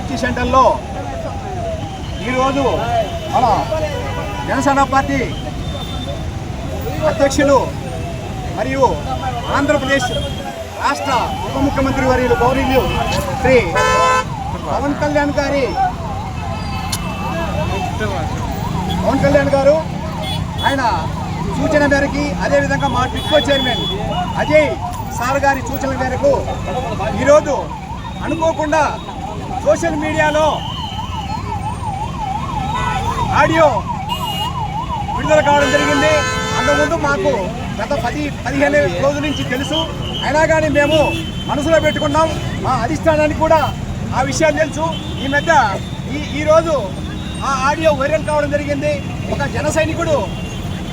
Coaching సెంటర్లో ఈరోజు మన జనసేన పార్టీ అధ్యక్షులు మరియు ఆంధ్రప్రదేశ్ రాష్ట్ర ఉప ముఖ్యమంత్రి వర్యులు గౌరవనీయులు శ్రీ పవన్ కళ్యాణ్ గారు ఆయన సూచన మేరకు, అదేవిధంగా మా టిక్కో చైర్మన్ అజయ్ సార్ గారి సూచనల మేరకు ఈరోజు అనుకోకుండా సోషల్ మీడియాలో ఆడియో విడుదల కావడం జరిగింది. అంతకుముందు మాకు గత 10-15 రోజుల నుంచి తెలుసు. అయినా కానీ మేము మనసులో పెట్టుకున్నాం. మా అధిష్టానానికి కూడా ఆ విషయాలు తెలుసు. ఈ మధ్య ఈరోజు ఆ ఆడియో వైరల్ కావడం జరిగింది. ఒక జన సైనికుడు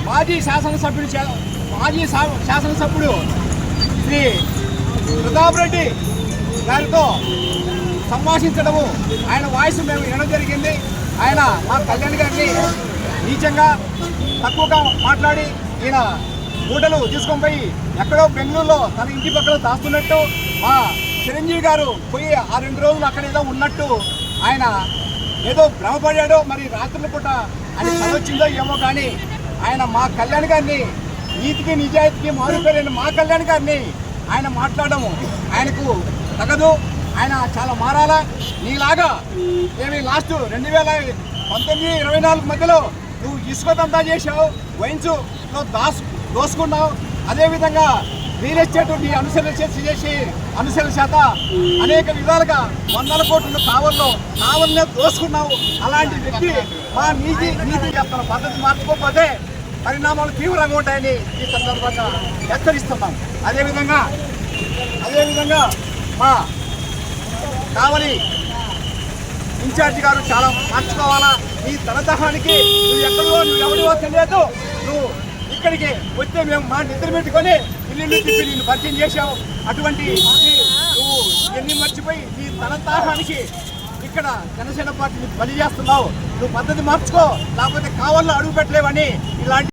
మాజీ శాసనసభ్యుడు శ్రీ ప్రతాప్ రెడ్డి గారితో సంభాషించడము, ఆయన వాయిస్ మేము వినడం జరిగింది. ఆయన మా కళ్యాణ్ గారిని నీచంగా తక్కువగా మాట్లాడి ఈయన మూటలు తీసుకొని పోయి ఎక్కడో బెంగళూరులో తన ఇంటి పక్కన దాస్తున్నట్టు, మా చిరంజీవి గారు పోయి ఆ 2 రోజులు అక్కడ ఏదో ఉన్నట్టు ఆయన ఏదో భ్రమపడాడో, మరి రాత్రుల పూట అని చదవచ్చిందో ఏమో కానీ ఆయన మా కళ్యాణ్ గారిని, నీతికి నిజాయితీకి మారుపేరైన మా కళ్యాణ్ గారిని ఆయన మాట్లాడము ఆయనకు తగదు. ఆయన చాలా మారాలా. నీలాగా ఏమి లాస్ట్ 2019-24 మధ్యలో నువ్వు ఇసుక దందా చేసావు, వైన్స్లో దోసుకున్నావు. అదేవిధంగా రియల్ ఎస్టేట్ నీ అనుసరణ చేత అనేక విధాలుగా 100 కోట్ల కావలనే దోసుకున్నావు. అలాంటి వ్యక్తి మా నీతి చెప్తున్న పద్ధతి మార్చుకోకపోతే పరిణామాలు తీవ్రంగా ఉంటాయని ఈ సందర్భంగా హెచ్చరిస్తున్నాం. అదేవిధంగా మా కావలి ఇన్ఛార్జి గారు చాలా మార్చుకోవాలా. నీ తనదహానికి నువ్వు ఎవరివో తెలియదు. నువ్వు ఇక్కడికి వస్తే మేము మా నిద్ర పెట్టుకొని ఇల్లు తిప్పి నిన్ను పరిచయం చేశావు. అటువంటి నువ్వు ఎన్ని మర్చిపోయి నీ తనదాహానికి ఇక్కడ జనసేన పార్టీని బలి చేస్తున్నావు. నువ్వు పద్ధతి మార్చుకో, లేకపోతే కావాలో అడుగు పెట్టలేవని ఇలాంటి